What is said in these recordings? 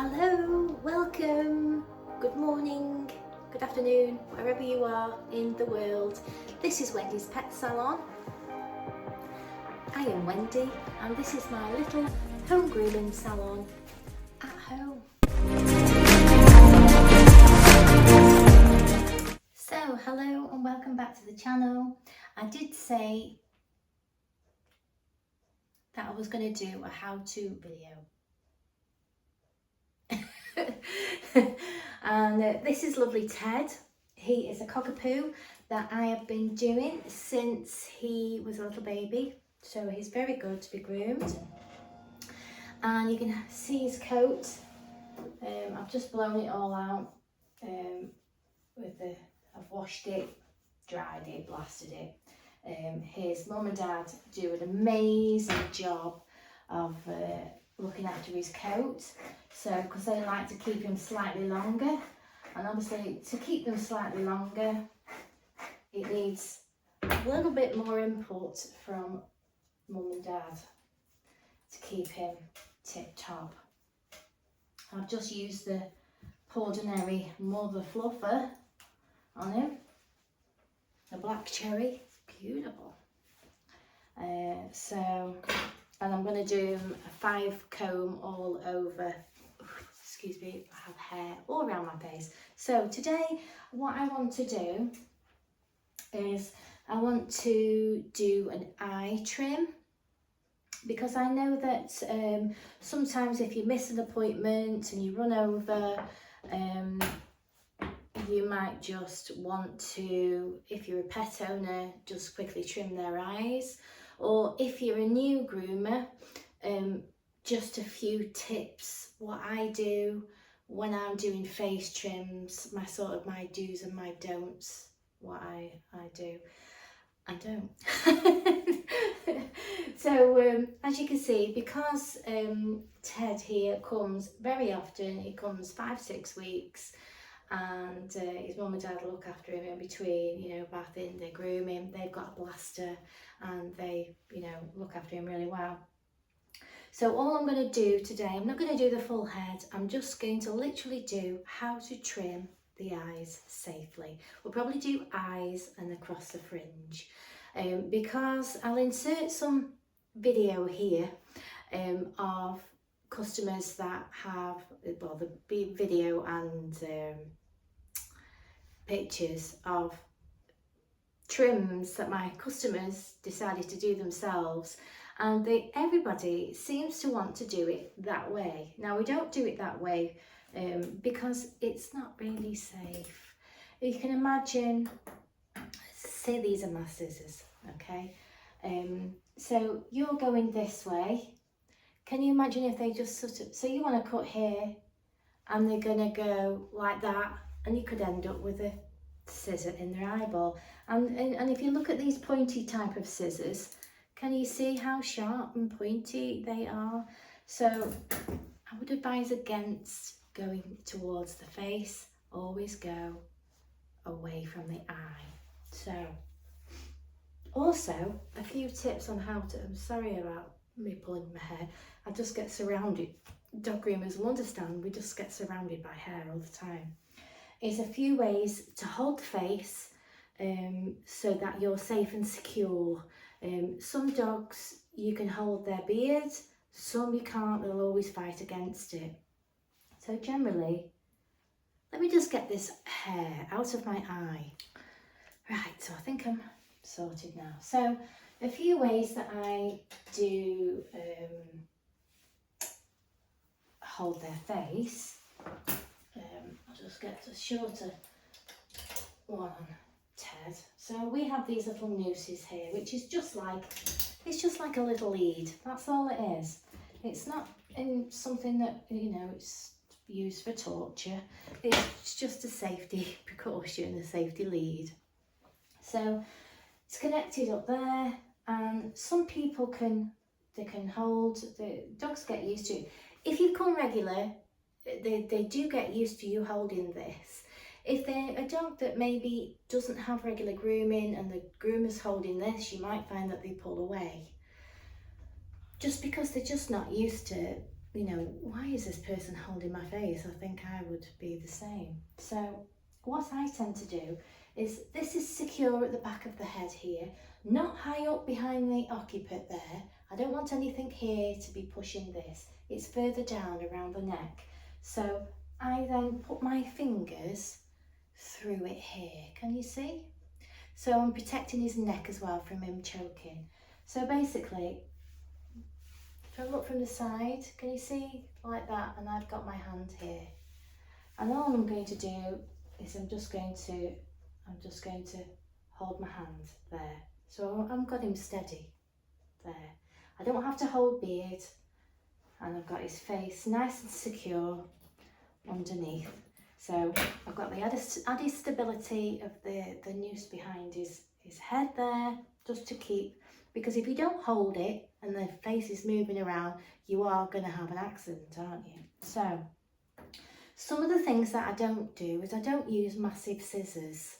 Hello, welcome, good morning, good afternoon, wherever you are in the world. This is Wendy's Pet Salon. I am Wendy and this is my little home grooming salon at home. So hello and welcome back to the channel. I did say that I was going to do a how-to video. And this is lovely Ted. He is a cockapoo that I have been doing since he was a little baby, so he's very good to be groomed. And you can see his coat. I've just blown it all out I've washed it, dried it, blasted it. His mum and dad do an amazing job of looking after his coat, so because they like to keep him slightly longer, and obviously to keep them slightly longer it needs a little bit more input from mum and dad to keep him tip top. I've just used the ordinary Mother Fluffer on him, the black cherry, beautiful. And I'm going to do a 5 comb all over. Excuse me, I have hair all around my face. So today what I want to do is I want to do an eye trim, because I know that sometimes if you miss an appointment and you run over, you might just want to, if you're a pet owner, just quickly trim their eyes. Or if you're a new groomer, just a few tips, what I do when I'm doing face trims, my do's and my don'ts, what I do and don't. So as you can see, because Ted here comes very often, he comes 5-6 weeks, and his mum and dad look after him in between, you know, bathing, they groom him, they've got a blaster and they, you know, look after him really well. So all I'm going to do today, I'm not going to do the full head, I'm just going to literally do how to trim the eyes safely. We'll probably do eyes and across the fringe, because I'll insert some video here of customers that have, well, the video and pictures of trims that my customers decided to do themselves, and everybody seems to want to do it that way. Now we don't do it that way because it's not really safe. You can imagine, say these are my scissors, okay, so you're going this way. Can you imagine if they just sort of, so you want to cut here and they're going to go like that, and you could end up with a scissor in their eyeball. And if you look at these pointy type of scissors, can you see how sharp and pointy they are? So I would advise against going towards the face, always go away from the eye. So also a few tips on how to, I'm sorry about me pulling my hair, I just get surrounded, dog groomers will understand, we just get surrounded by hair all the time. Is a few ways to hold the face so that you're safe and secure. Some dogs you can hold their beard, some you can't, they'll always fight against it. So generally, let me just get this hair out of my eye. Right, so I think I'm sorted now. So a few ways that I do hold their face. I'll just get a shorter one on Ted. So we have these little nooses here, which is just like, it's just like a little lead. That's all it is. It's not in something that, you know, it's used for torture. It's just a safety precaution, a safety lead. So it's connected up there, and some people can hold, the dogs get used to it. If you come regular, they do get used to you holding this. If they're a dog that maybe doesn't have regular grooming and the groomer's holding this, you might find that they pull away. Just because they're just not used to, you know, why is this person holding my face? I think I would be the same. So what I tend to do is, this is secure at the back of the head here, not high up behind the occiput there. I don't want anything here to be pushing this. It's further down around the neck. So I then put my fingers through it here. Can you see? So I'm protecting his neck as well from him choking. So basically, if I look from the side, can you see like that? And I've got my hand here. And all I'm going to do is I'm just going to hold my hand there. So I've got him steady there. I don't have to hold beard, and I've got his face nice and secure underneath. So I've got the added stability of the noose behind his head there, just to keep, because if you don't hold it and the face is moving around, you are going to have an accident, aren't you? So some of the things that I don't do is I don't use massive scissors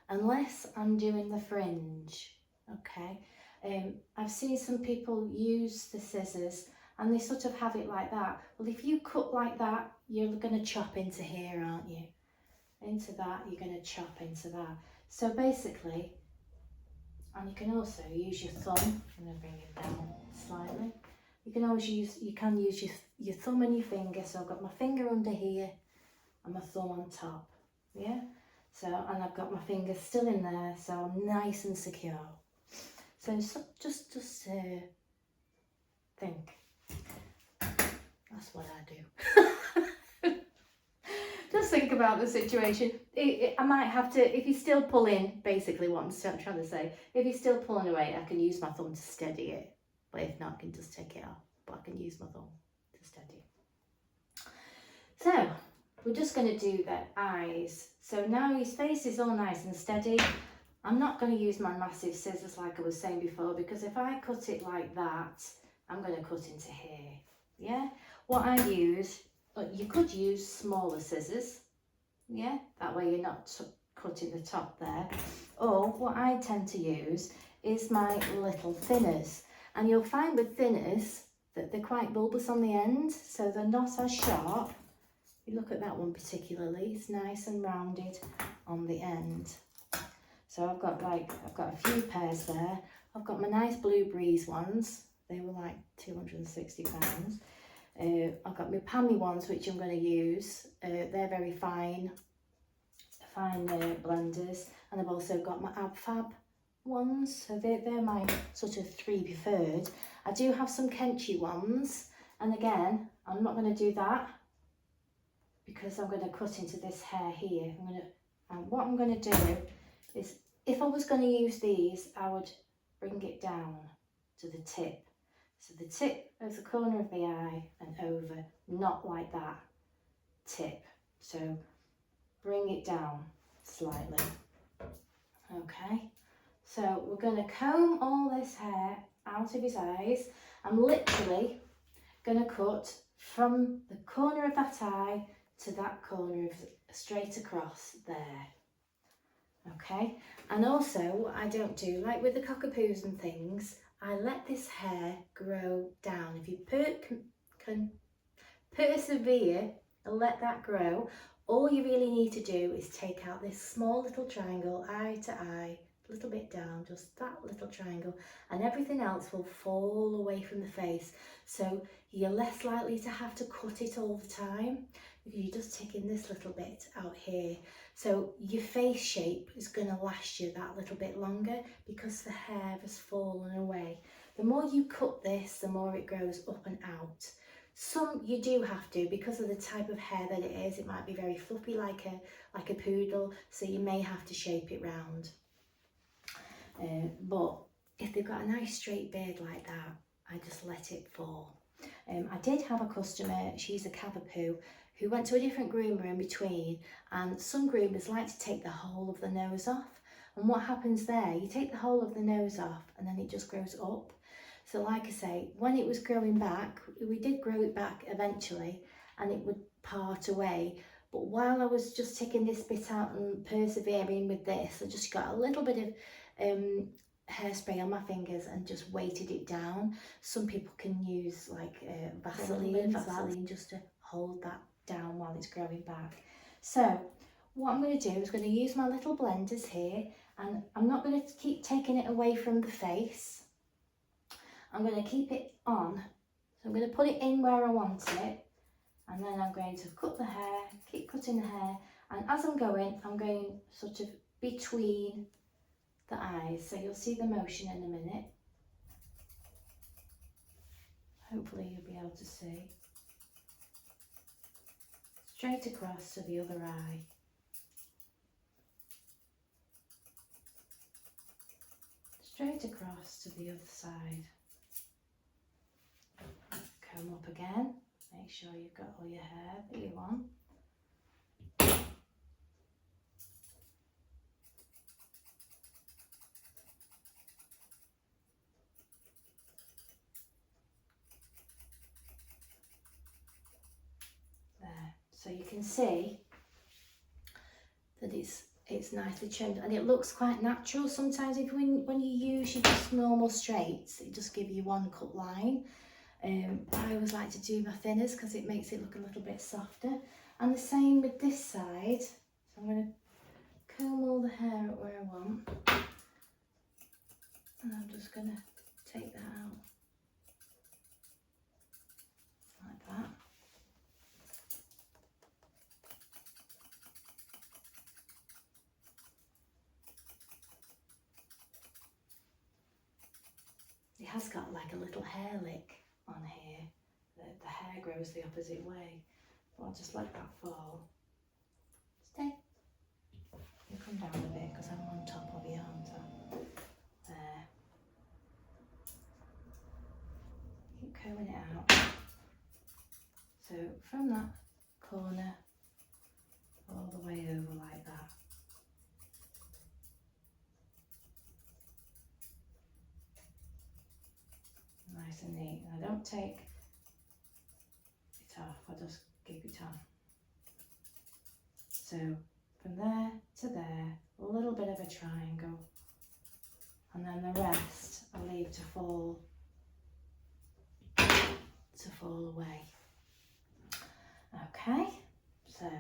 unless I'm doing the fringe, okay? I've seen some people use the scissors and they sort of have it like that. Well, if you cut like that, you're going to chop into here, aren't you? Into that, you're going to chop into that. So basically, and you can also use your thumb. I'm going to bring it down slightly. You can always use, your thumb and your finger. So I've got my finger under here and my thumb on top, yeah? So, and I've got my fingers still in there, so I'm nice and secure. So just think. That's what I do. Just think about the situation. I might have to, if you're still pulling, basically what I'm trying to say, if you're still pulling away, I can use my thumb to steady it. But if not, I can just take it off. But I can use my thumb to steady it. So, we're just going to do the eyes. So now his face is all nice and steady. I'm not going to use my massive scissors like I was saying before, because if I cut it like that, I'm going to cut into here. Yeah? What I use, you could use smaller scissors. Yeah? That way you're not cutting the top there. Or what I tend to use is my little thinners. And you'll find with thinners that they're quite bulbous on the end, so they're not as sharp. You look at that one particularly, it's nice and rounded on the end. So I've got a few pairs there. I've got my nice Blue Breeze ones. They were like £260. I've got my Pammy ones, which I'm going to use. They're very fine blenders. And I've also got my Abfab ones. So they're my sort of 3 preferred. I do have some Kenchi ones. And again, I'm not going to do that, because I'm going to cut into this hair here. What I'm going to do is, if I was going to use these, I would bring it down to the tip. So the tip of the corner of the eye and over, not like that tip. So bring it down slightly. Okay, so we're going to comb all this hair out of his eyes. I'm literally going to cut from the corner of that eye to that corner of straight across there. Okay, and also what I don't do, like with the cockapoos and things, I let this hair grow down. If you can persevere and let that grow, all you really need to do is take out this small little triangle, eye to eye, a little bit down, just that little triangle, and everything else will fall away from the face. So you're less likely to have to cut it all the time, because you're just taking this little bit out here. So your face shape is going to last you that little bit longer, because the hair has fallen away. The more you cut this, the more it grows up and out. Some you do have to, because of the type of hair that it is. It might be very fluffy like a poodle, so you may have to shape it round. But if they've got a nice straight beard like that, I just let it fall. I did have a customer, she's a Cockapoo, who went to a different groomer in between, and some groomers like to take the whole of the nose off. And what happens there, you take the whole of the nose off and then it just grows up. So like I say, when it was growing back, we did grow it back eventually, and it would part away. But while I was just taking this bit out and persevering with this, I just got a little bit of hairspray on my fingers and just weighted it down. Some people can use like Vaseline just to hold that down while it's growing back. So what I'm going to do is going to use my little blenders here, and I'm not going to keep taking it away from the face. I'm going to keep it on. So I'm going to put it in where I want it, and then I'm going to cut the hair, keep cutting the hair, and as I'm going sort of between the eyes, so you'll see the motion in a minute. Hopefully you'll be able to see. Straight across to the other eye. Straight across to the other side. Comb up again. Make sure you've got all your hair that you want. So you can see that it's nicely trimmed, and it looks quite natural. Sometimes when you use your just normal straights, it just gives you one cut line. I always like to do my thinners because it makes it look a little bit softer. And the same with this side. So I'm going to comb all the hair up where I want, and I'm just going to take that out like that. It has got like a little hair lick on here. The hair grows the opposite way. But I'll just let that fall. Stay. You come down a bit because I'm on top of you, aren't I? There. Keep combing it out. So from that corner all the way over like that. Nice and neat. I don't take it off, I just keep it on. So from there to there, a little bit of a triangle, and then the rest I leave to fall away. Okay, so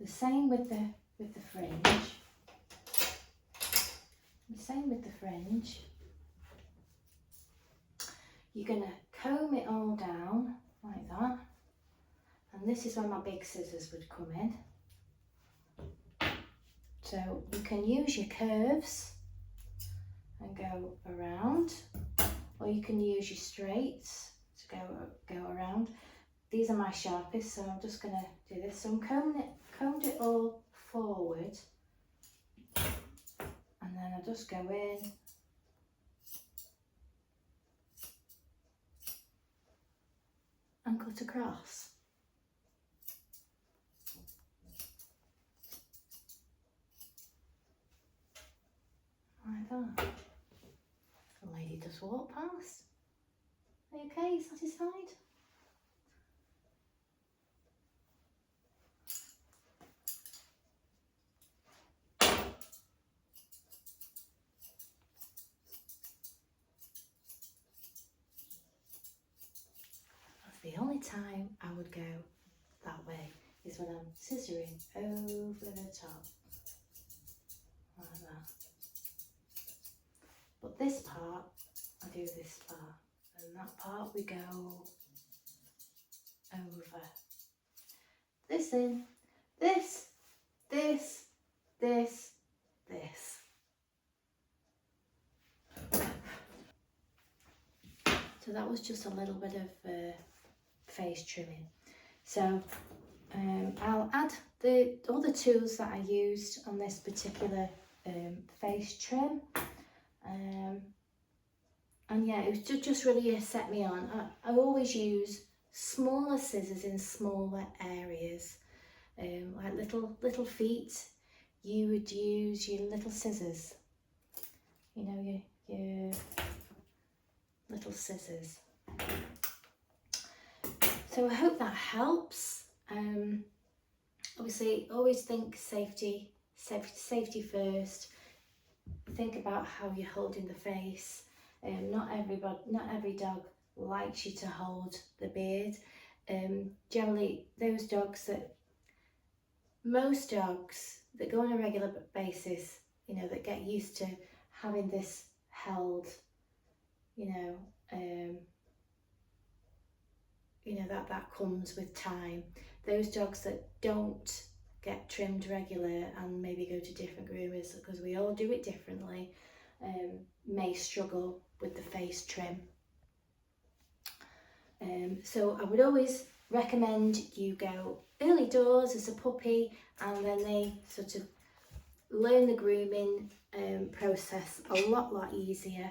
the same with the fringe. The same with the fringe. You're going to comb it all down like that, and this is where my big scissors would come in. So you can use your curves and go around, or you can use your straights to go around. These are my sharpest, so I'm just going to do this. So I'm combed it all forward, and then I just go in and cut across. Like that. The lady just walked past. Are you okay? Satisfied? The only time I would go that way is when I'm scissoring over the top, like that. But this part, I do this part, and that part we go over. This in, this. So that was just a little bit of face trimming. So I'll add all the tools that I used on this particular face trim, and yeah, it was just really set me on. I always use smaller scissors in smaller areas, like little feet. You would use your little scissors, you know, your little scissors. So I hope that helps. Obviously, always think safety first. think about how you're holding the face. Not every dog likes you to hold the beard. Generally, most dogs that go on a regular basis, you know, that get used to having this held, you know, that comes with time. Those dogs that don't get trimmed regular and maybe go to different groomers, because we all do it differently, may struggle with the face trim. So I would always recommend you go early doors as a puppy, and then they sort of learn the grooming process a lot easier,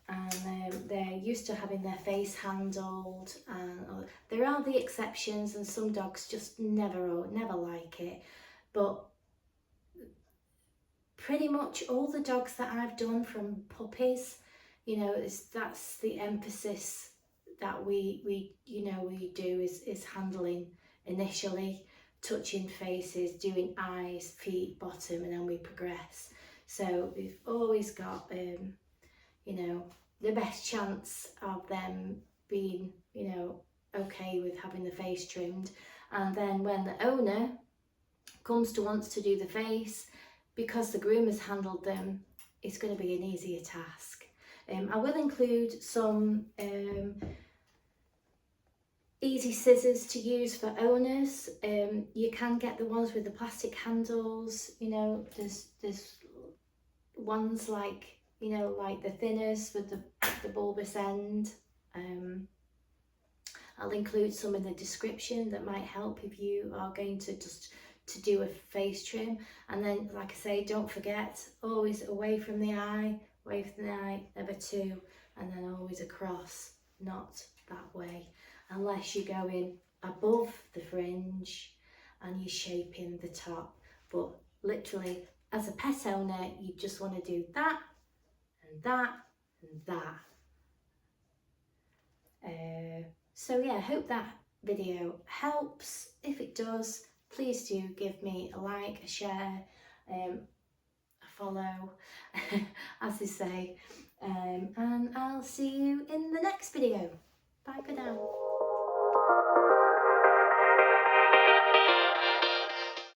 and they're used to having their face handled. And there are the exceptions, and some dogs just never like it, but pretty much all the dogs that I've done from puppies, you know, that's the emphasis that we do is handling initially, touching faces, doing eyes, feet, bottom, and then we progress. So we've always got you know, the best chance of them being, you know, okay with having the face trimmed. And then when the owner comes to wants to do the face, because the groomers handled them, it's going to be an easier task. I will include some easy scissors to use for owners. You can get the ones with the plastic handles. You know, there's ones like, you know, like the thinners with the bulbous end. I'll include some in the description that might help if you are going to just to do a face trim. And then, like I say, don't forget, always away from the eye, never two, and then always across, not that way, unless you're going above the fringe and you're shaping the top. But literally, as a pet owner, you just want to do that and that and that. So yeah, I hope that video helps. If it does, please do give me a like, a share, a follow, as they say, and I'll see you in the next video. Bye for now.